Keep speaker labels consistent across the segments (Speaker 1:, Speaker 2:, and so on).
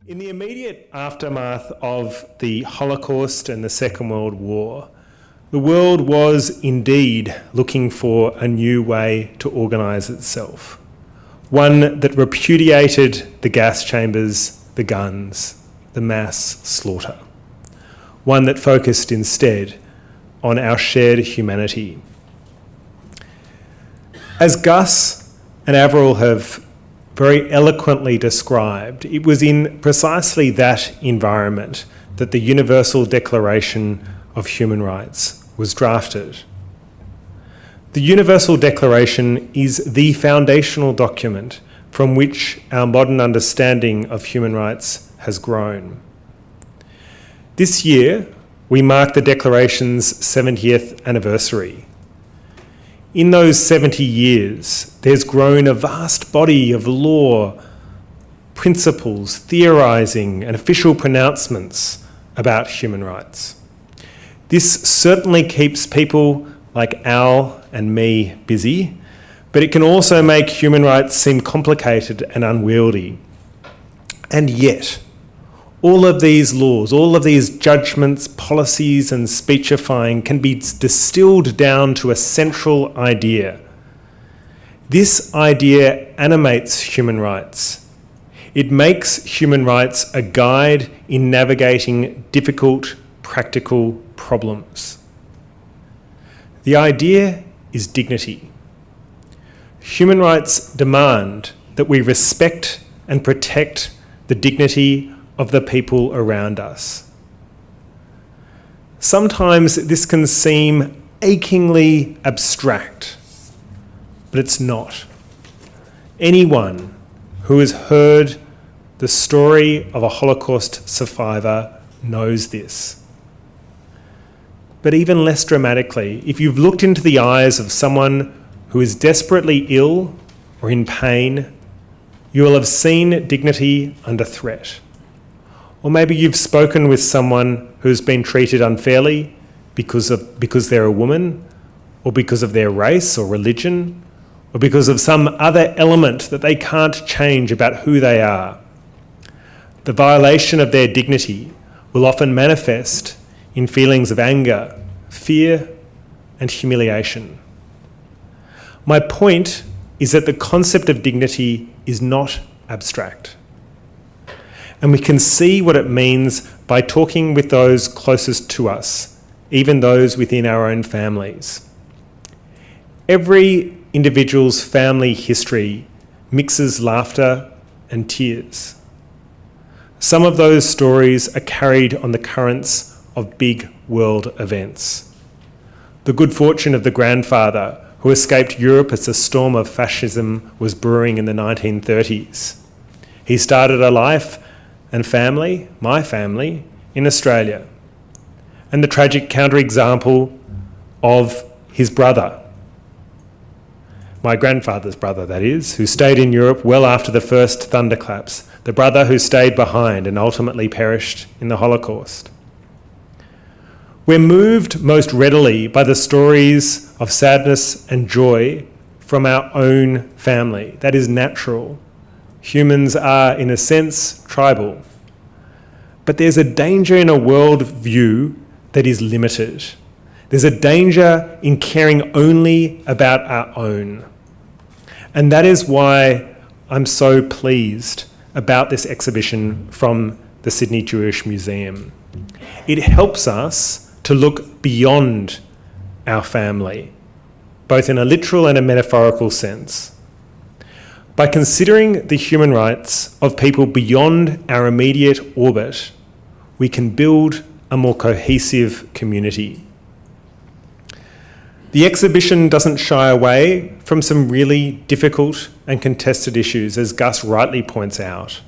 Speaker 1: In the immediate aftermath of the Holocaust and the Second World War, the world was indeed looking for a new way to organise itself, one that repudiated the gas chambers, the guns, the mass slaughter, one that focused instead on our shared humanity. As Gus and Avril have very eloquently described, it was in precisely that environment that the Universal Declaration of Human Rights was drafted. The Universal Declaration is the foundational document from which our modern understanding of human rights has grown. This year, we mark the Declaration's 70th anniversary. In those 70 years, there's grown a vast body of law, principles, theorising, and official pronouncements about human rights. This certainly keeps people like Al and me busy, but it can also make human rights seem complicated and unwieldy. And yet, all of these laws, all of these judgments, policies and speechifying can be distilled down to a central idea. This idea animates human rights. It makes human rights a guide in navigating difficult, practical problems. The idea is dignity. Human rights demand that we respect and protect the dignity of the people around us. Sometimes this can seem achingly abstract, but it's not. Anyone who has heard the story of a Holocaust survivor knows this. But even less dramatically, if you've looked into the eyes of someone who is desperately ill or in pain, you will have seen dignity under threat. Or maybe you've spoken with someone who's been treated unfairly because they're a woman, or because of their race or religion, or because of some other element that they can't change about who they are. The violation of their dignity will often manifest in feelings of anger, fear, and humiliation. My point is that the concept of dignity is not abstract. And we can see what it means by talking with those closest to us, even those within our own families. Every individual's family history mixes laughter and tears. Some of those stories are carried on the currents of big world events. The good fortune of the grandfather who escaped Europe as the storm of fascism was brewing in the 1930s. He started a life and family, my family, in Australia. And the tragic counterexample of his brother, my grandfather's brother that is, who stayed in Europe well after the first thunderclaps, the brother who stayed behind and ultimately perished in the Holocaust. We're moved most readily by the stories of sadness and joy from our own family. That is natural. Humans are, in a sense, tribal. But there's a danger in a worldview that is limited. There's a danger in caring only about our own. And that is why I'm so pleased about this exhibition from the Sydney Jewish Museum. It helps us to look beyond our family, both in a literal and a metaphorical sense. By considering the human rights of people beyond our immediate orbit, we can build a more cohesive community. The exhibition doesn't shy away from some really difficult and contested issues, as Gus rightly points out,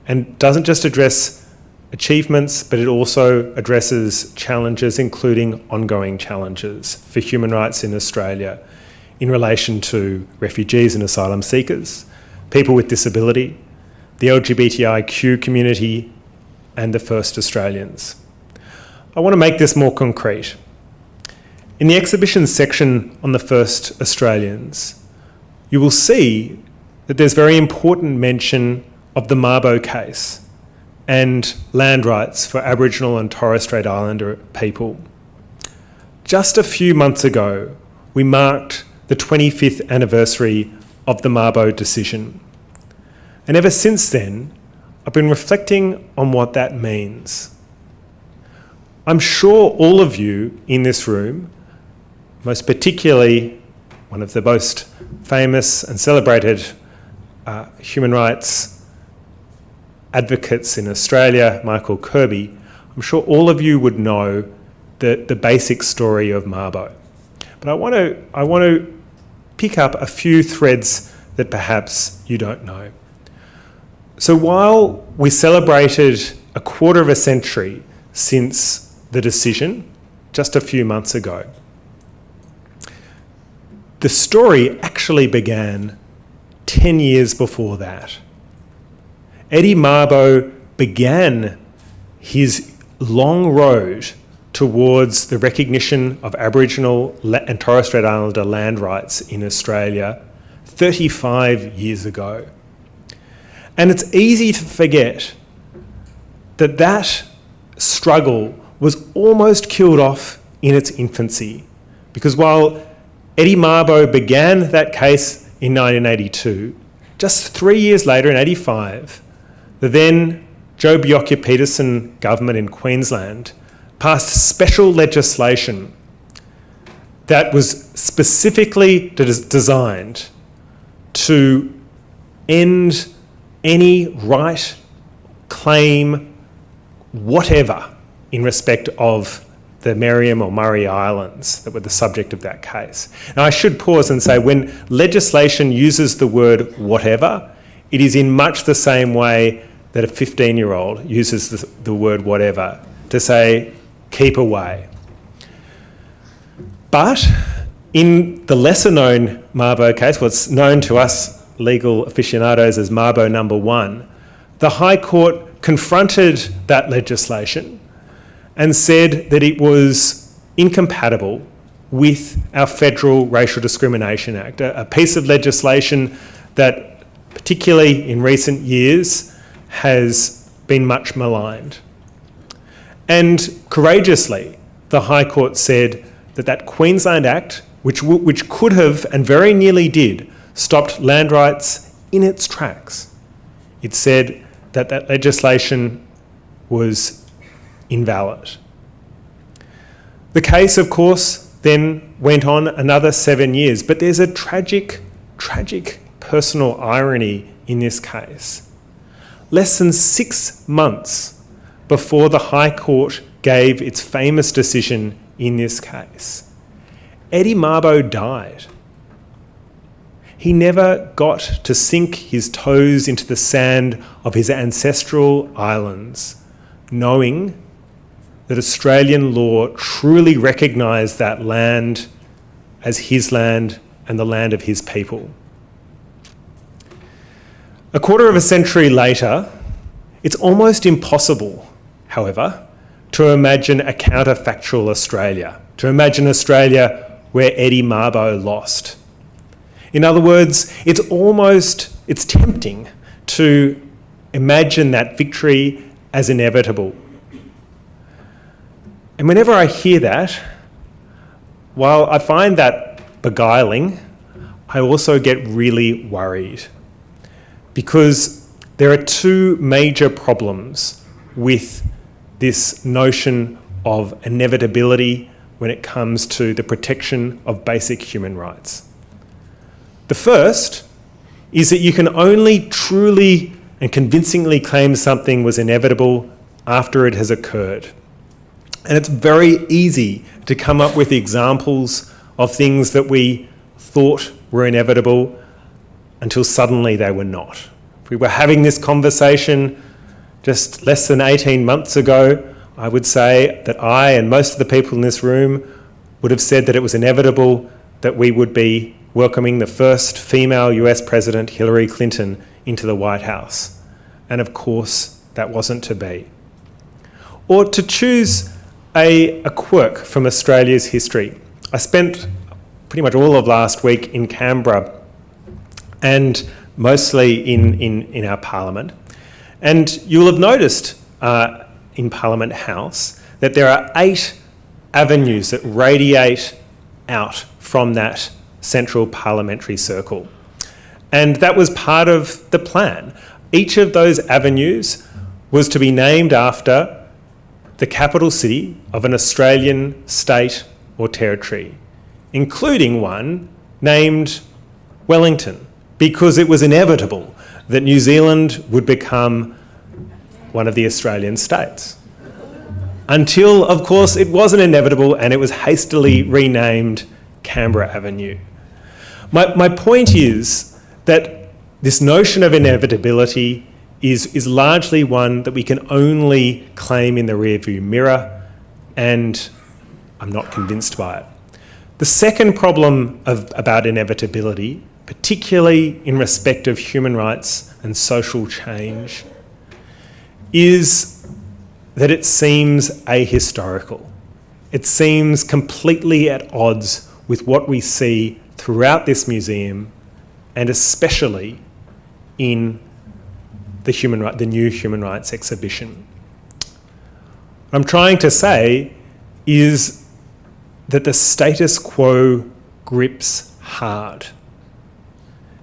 Speaker 1: and doesn't just address achievements, but it also addresses challenges, including ongoing challenges for human rights in Australia in relation to refugees and asylum seekers, people with disability, the LGBTIQ community, and the First Australians. I want to make this more concrete. In the exhibition section on the First Australians, you will see that there's very important mention of the Mabo case, and land rights for Aboriginal and Torres Strait Islander people. Just a few months ago, we marked the 25th anniversary of the Mabo decision. And ever since then, I've been reflecting on what that means. I'm sure all of you in this room, most particularly one of the most famous and celebrated human rights advocates in Australia, Michael Kirby, I'm sure all of you would know the basic story of Mabo. But I want to pick up a few threads that perhaps you don't know. So while we celebrated a quarter of a century since the decision, just a few months ago, the story actually began 10 years before that. Eddie Mabo began his long road towards the recognition of Aboriginal and Torres Strait Islander land rights in Australia 35 years ago. And it's easy to forget that that struggle was almost killed off in its infancy, because while Eddie Mabo began that case in 1982, just 3 years later in 85, the then Joh Bjelke-Petersen government in Queensland passed special legislation that was specifically designed to end any right, claim, whatever, in respect of the Meriam or Murray Islands that were the subject of that case. Now, I should pause and say, when legislation uses the word whatever, it is in much the same way that a 15-year-old uses the word whatever to say, keep away. But in the lesser-known Mabo case, what's known to us legal aficionados as Mabo number 1, the High Court confronted that legislation and said that it was incompatible with our Federal Racial Discrimination Act, a piece of legislation that, particularly in recent years, has been much maligned. And courageously, the High Court said that that Queensland Act, which could have and very nearly did, stopped land rights in its tracks. It said that that legislation was invalid. The case, of course, then went on another 7 years, but there's a tragic personal irony in this case. Less than 6 months before the High Court gave its famous decision in this case, Eddie Mabo died. He never got to sink his toes into the sand of his ancestral islands, knowing that Australian law truly recognised that land as his land and the land of his people. A quarter of a century later, it's almost impossible, however, to imagine a counterfactual Australia, to imagine Australia where Eddie Mabo lost. In other words, it's tempting to imagine that victory as inevitable. And whenever I hear that, while I find that beguiling, I also get really worried, because there are two major problems with this notion of inevitability when it comes to the protection of basic human rights. The first is that you can only truly and convincingly claim something was inevitable after it has occurred. And it's very easy to come up with examples of things that we thought were inevitable until suddenly they were not. If we were having this conversation just less than 18 months ago, I would say that I and most of the people in this room would have said that it was inevitable that we would be welcoming the first female US President, Hillary Clinton, into the White House. And of course, that wasn't to be. Or to choose a quirk from Australia's history. I spent pretty much all of last week in Canberra, and mostly in our Parliament. And you'll have noticed in Parliament House, that there are 8 avenues that radiate out from that central parliamentary circle. And that was part of the plan. Each of those avenues was to be named after the capital city of an Australian state or territory, including one named Wellington, because it was inevitable that New Zealand would become one of the Australian states. Until, of course, it wasn't inevitable and it was hastily renamed Canberra Avenue. My point is that this notion of inevitability is largely one that we can only claim in the rearview mirror, and I'm not convinced by it. The second problem about inevitability, particularly in respect of human rights and social change, is that it seems ahistorical. It seems completely at odds with what we see throughout this museum, and especially in the new human rights exhibition. What I'm trying to say is that the status quo grips hard.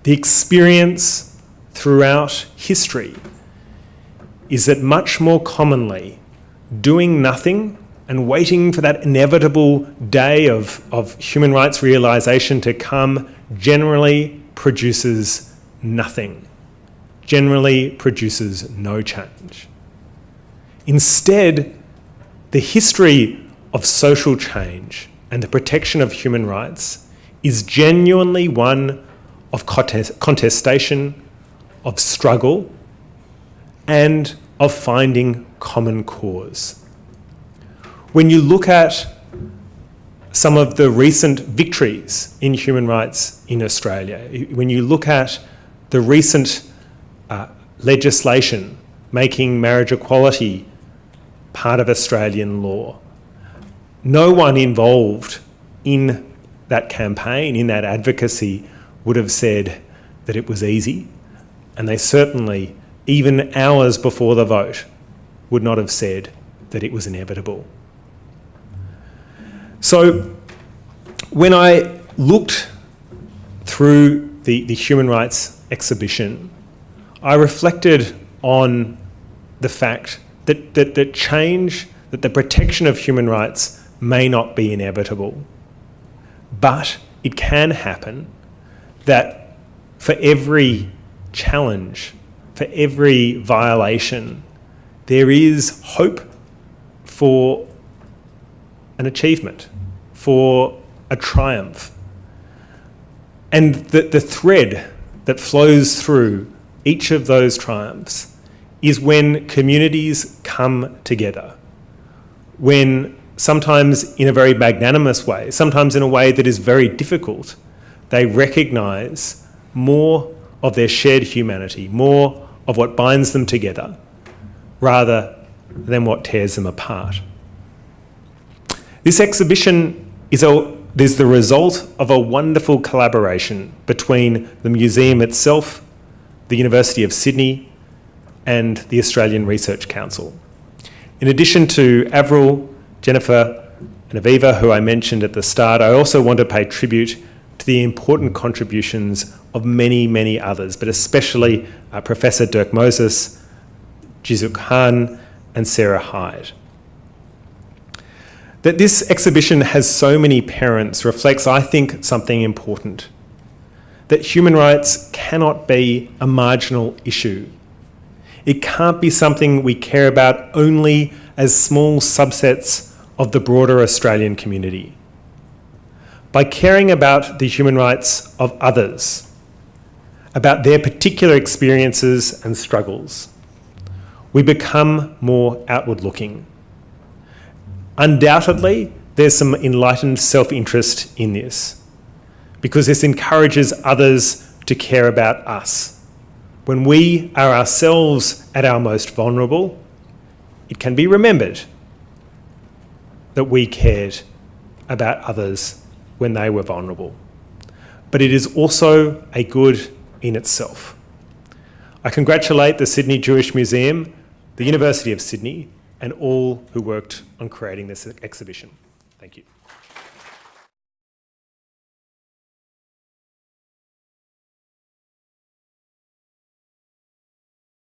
Speaker 1: The experience throughout history is that much more commonly doing nothing and waiting for that inevitable day of human rights realisation to come generally produces nothing, generally produces no change. Instead, the history of social change and the protection of human rights is genuinely one of contestation, of struggle, and of finding common cause. When you look at some of the recent victories in human rights in Australia, when you look at the recent legislation making marriage equality part of Australian law, no one involved in that campaign, in that advocacy, would have said that it was easy, and they certainly, even hours before the vote, would not have said that it was inevitable. So when I looked through the human rights exhibition, I reflected on the fact that change, that the protection of human rights may not be inevitable, but it can happen, that for every challenge, for every violation, there is hope for an achievement, for a triumph. And the thread that flows through each of those triumphs is when communities come together, when sometimes in a very magnanimous way, sometimes in a way that is very difficult, they recognise more of their shared humanity, more of what binds them together, rather than what tears them apart. This exhibition is the result of a wonderful collaboration between the museum itself, the University of Sydney, and the Australian Research Council. In addition to Avril, Jennifer, and Aviva, who I mentioned at the start, I also want to pay tribute to the important contributions of many, many others, but especially Professor Dirk Moses, Jisuk Han, and Sarah Hyde. That this exhibition has so many parents reflects, I think, something important. That human rights cannot be a marginal issue. It can't be something we care about only as small subsets of the broader Australian community. By caring about the human rights of others, about their particular experiences and struggles, we become more outward-looking. Undoubtedly, there's some enlightened self-interest in this, because this encourages others to care about us. When we are ourselves at our most vulnerable, it can be remembered that we cared about others when they were vulnerable. But it is also a good in itself. I congratulate the Sydney Jewish Museum the University of Sydney, and all who worked on creating this exhibition. Thank you.